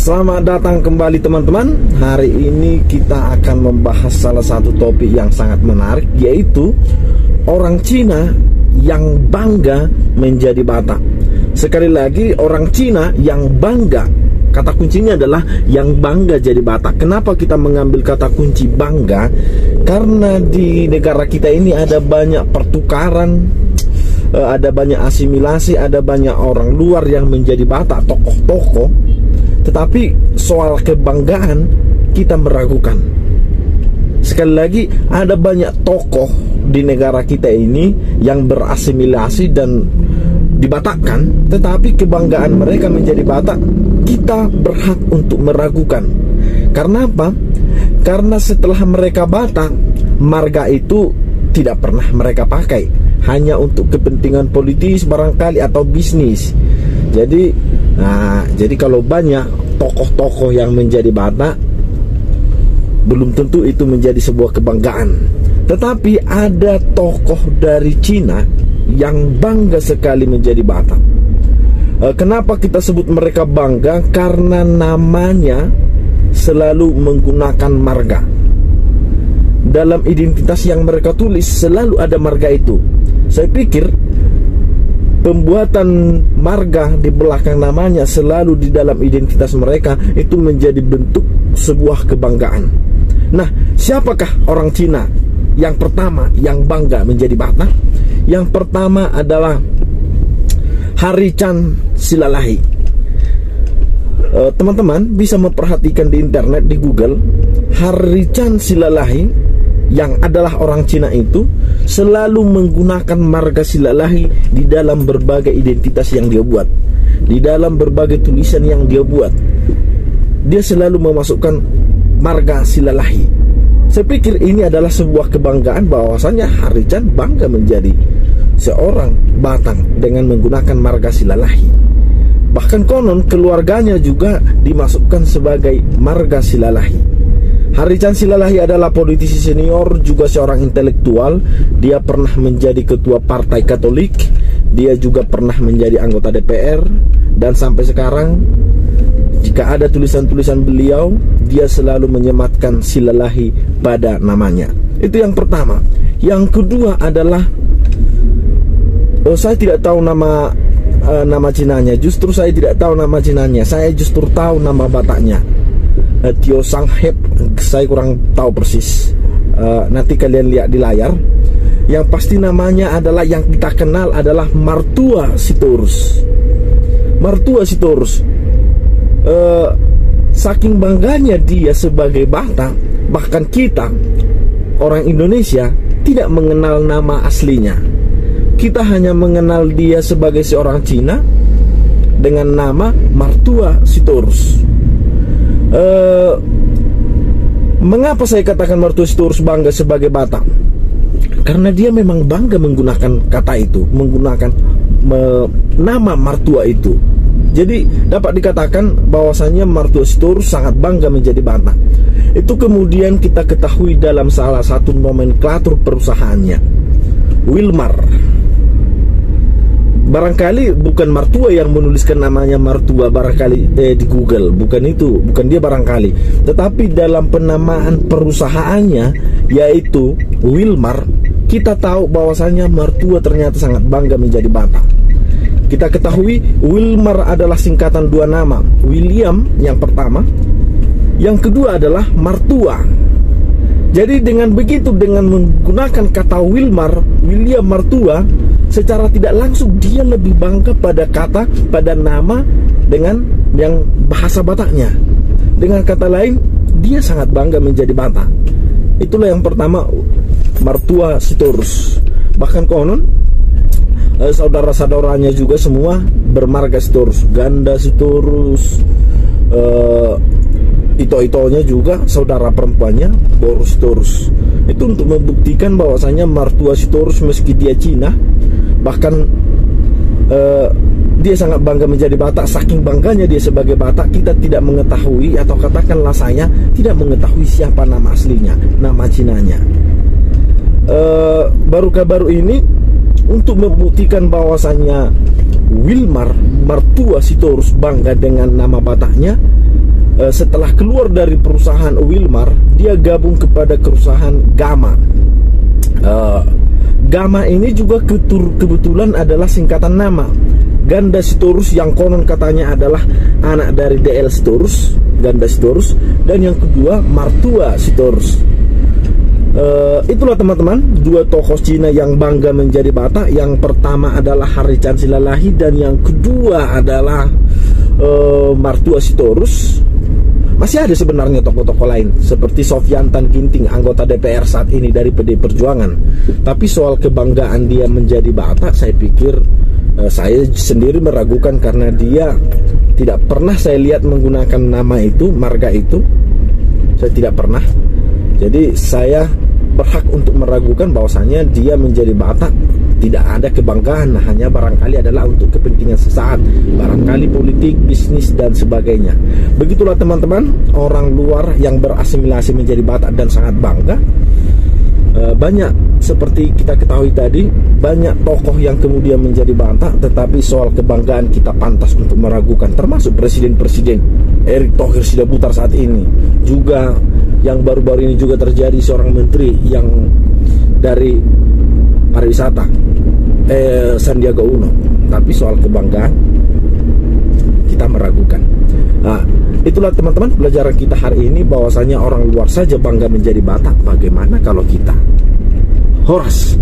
Selamat datang kembali teman-teman. Hari ini kita akan membahas salah satu topik yang sangat menarik, yaitu orang Cina yang bangga menjadi Batak. Sekali lagi, orang Cina yang bangga. Kata kuncinya adalah yang bangga jadi Batak. Kenapa kita mengambil kata kunci bangga? Karena di negara kita ini ada banyak pertukaran, ada banyak asimilasi, ada banyak orang luar yang menjadi Batak, tokoh-tokoh. Tetapi soal kebanggaan kita meragukan. Sekali lagi, ada banyak tokoh di negara kita ini yang berasimilasi dan dibatakkan, tetapi kebanggaan mereka menjadi Batak kita berhak untuk meragukan. Karena apa? Karena setelah mereka Batak, marga itu tidak pernah mereka pakai, hanya untuk kepentingan politis barangkali atau bisnis. Jadi kalau banyak tokoh-tokoh yang menjadi Batak, belum tentu itu menjadi sebuah kebanggaan. Tetapi ada tokoh dari Cina yang bangga sekali menjadi Batak. Kenapa kita sebut mereka bangga? Karena namanya selalu menggunakan marga. Dalam identitas yang mereka tulis selalu ada marga itu. Saya pikir pembuatan marga di belakang namanya selalu di dalam identitas mereka itu menjadi bentuk sebuah kebanggaan. Nah, siapakah orang Cina yang pertama yang bangga menjadi Batak? Yang pertama adalah Harichan Silalahi. Teman-teman bisa memperhatikan di internet, di Google, Harichan Silalahi yang adalah orang Cina itu selalu menggunakan marga Silalahi di dalam berbagai identitas yang dia buat, di dalam berbagai tulisan yang dia buat. Dia selalu memasukkan marga Silalahi. Saya pikir ini adalah sebuah kebanggaan bahwasanya Harichan bangga menjadi seorang Batak dengan menggunakan marga Silalahi. Bahkan konon keluarganya juga dimasukkan sebagai marga Silalahi. Harichan Silalahi adalah politisi senior, juga seorang intelektual. Dia pernah menjadi ketua Partai Katolik. Dia juga pernah menjadi anggota DPR. Dan sampai sekarang, jika ada tulisan-tulisan beliau, dia selalu menyematkan Silalahi pada namanya. Itu yang pertama. Yang kedua adalah, saya tidak tahu nama Cinanya. Justru saya tidak tahu nama Cinanya. Saya justru tahu nama Bataknya, Tio Sang Hep. Saya kurang tahu persis. Nanti kalian lihat di layar. Yang pasti namanya adalah, yang kita kenal adalah Martua Sitorus. Martua Sitorus. Saking bangganya dia sebagai Batak, bahkan kita orang Indonesia tidak mengenal nama aslinya. Kita hanya mengenal dia sebagai seorang Cina dengan nama Martua Sitorus. Mengapa saya katakan Martua Sitorus bangga sebagai Batak? Karena dia memang bangga menggunakan kata itu, menggunakan nama Martua itu. Jadi dapat dikatakan bahwasanya Martua Sitorus sangat bangga menjadi Batak. Itu kemudian kita ketahui dalam salah satu nomenklatur perusahaannya, Wilmar. Barangkali bukan Martua yang menuliskan namanya Martua barangkali di Google, bukan itu, bukan dia barangkali. Tetapi dalam penamaan perusahaannya, yaitu Wilmar, kita tahu bahwasanya Martua ternyata sangat bangga menjadi Batak. Kita ketahui Wilmar adalah singkatan dua nama, William yang pertama, yang kedua adalah Martua. Jadi dengan begitu, dengan menggunakan kata William Martua, secara tidak langsung dia lebih bangga pada kata, pada nama dengan yang bahasa Bataknya. Dengan kata lain, dia sangat bangga menjadi Batak. Itulah yang pertama, Martua Sitorus. Bahkan konon saudara-saudaranya juga semua bermarga Sitorus. Ganda Sitorus, Ito-itonya juga saudara perempuannya Boris Sitorus. Itu untuk membuktikan bahwasanya Martua Sitorus meski dia Cina, bahkan dia sangat bangga menjadi Batak. Saking bangganya dia sebagai Batak, kita tidak mengetahui, atau katakanlah saya tidak mengetahui siapa nama aslinya, nama Cinanya. Baru ini untuk membuktikan bahwasanya Wilmar Martua Sitorus bangga dengan nama Bataknya, setelah keluar dari perusahaan Wilmar, dia gabung kepada perusahaan Gamma. Gamma ini juga kebetulan adalah singkatan nama Ganda Sitorus, yang konon katanya adalah anak dari DL Sitorus, Ganda Sitorus, dan yang kedua Martua Sitorus. Itulah teman-teman, dua tokoh Cina yang bangga menjadi Batak. Yang pertama adalah Harichan Silalahi, dan yang kedua adalah Martua Sitorus. Masih ada sebenarnya tokoh-tokoh lain seperti Sofyan Tan Ginting, anggota DPR saat ini dari PDI Perjuangan. Tapi soal kebanggaan dia menjadi Batak, saya pikir saya sendiri meragukan, karena dia tidak pernah saya lihat menggunakan nama itu, marga itu. Saya tidak pernah. Jadi saya berhak untuk meragukan bahwasanya dia menjadi Batak tidak ada kebanggaan, hanya barangkali adalah untuk kepentingan sesaat, barangkali politik, bisnis, dan sebagainya. Begitulah teman-teman, orang luar yang berasimilasi menjadi Batak dan sangat bangga. Banyak seperti kita ketahui tadi, banyak tokoh yang kemudian menjadi Batak, tetapi soal kebanggaan kita pantas untuk meragukan, termasuk presiden-presiden Erick Thohir Sidabutar saat ini. Juga yang baru-baru ini juga terjadi seorang menteri yang dari pariwisata, Sandiaga Uno. Tapi soal kebanggaan kita meragukan. Nah, itulah teman-teman pelajaran kita hari ini, bahwasanya orang luar saja bangga menjadi Batak. Bagaimana kalau kita? Horas.